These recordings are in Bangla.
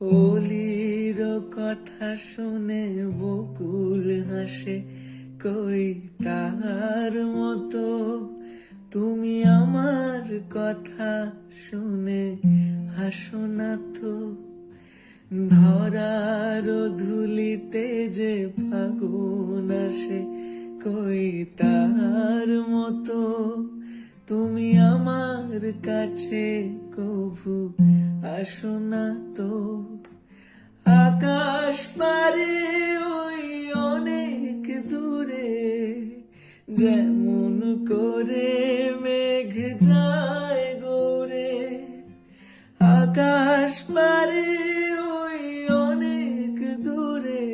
অলির কথা শুনে বকুল হাসে, কই তাহার মতো তুমি আমার কথা শুনে হাসো না তো। ধরার ধুলিতে যে ফাগুন আসে, কই তাহার মতো তুমি আমার কাছে কভু আসো না তো। আকাশ পারে ওই অনেক দূরে, যেমন করে মেঘ যায় গোরে। আকাশ পারে ওই অনেক দূরে,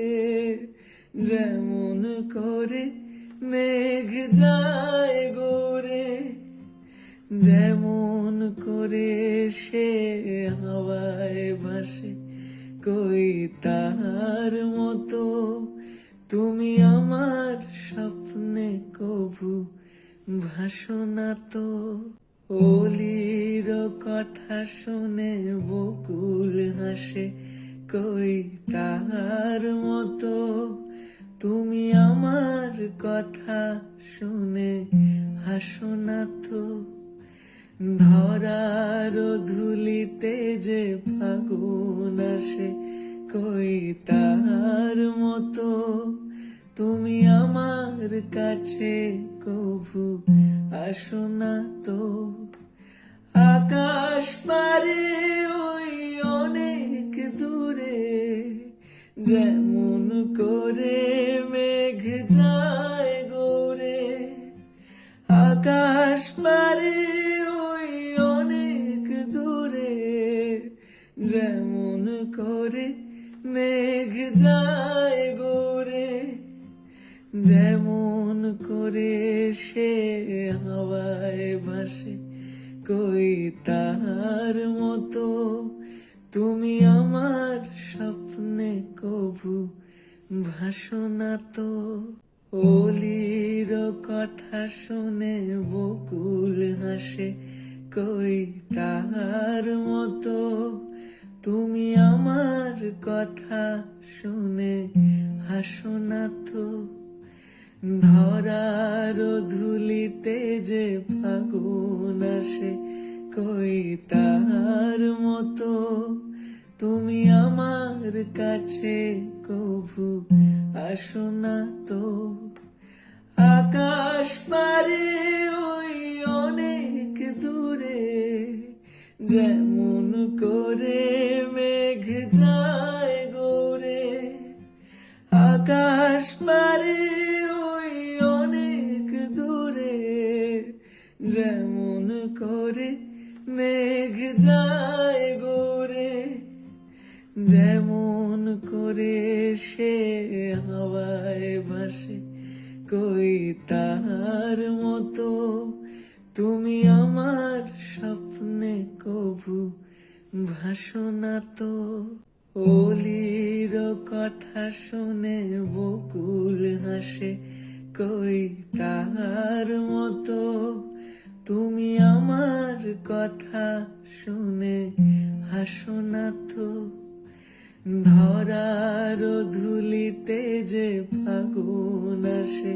যেমন করে মেঘ যায় গোরে। যেমন করে সে হাওয়ায় ভাসে, কই তার মতো তুমি আমার স্বপ্নে কভু ভাসো না তো। অলির কথা শুনে বকুল হাসে, কই তার মতো তুমি আমার কথা শুনে হাসো না তো। ধরার ধুলিতে যে ফাগুন আসে, কই তার মতো তুমি আমার কাছে কভু আসো না তো। আকাশ পারে ওই অনেক দূরে, যেমন করে মেঘ যায় গোরে। আকাশ পারে ওই অনেক দূরে, যেমন করে মেঘ যায় গোরে। যেমন করে সে হাওয়ায় ভাসে, কই তার মতো তুমি আমার স্বপ্নে কভু ভাসো না তো। অলির কথা শুনে বকুল হাসে, কই তার মতো তুমি আমার কথা শুনে হাসো না তো। ধরার ধুলিতে যে ফাগুন আসে, কই তার মতো তুমি আমার কাছে কভু আসো না তো। আকাশ পারে ওই অনেক দূরে, যেমন করে মেঘ যায় গোরে। আকাশ পারে ওই অনেক দূরে, যেমন করে মেঘ যায় গোরে। যেমন করে সে হাওয়ায় ভাসে, কই তার মতো তুমি আমার স্বপ্নে কভু ভাসো না তো। অলির কথা শুনে বকুল হাসে, কই তার মতো তুমি আমার কথা শুনে হাসো না তো। ধরার ধুলিতে যে ফাগুন আসে,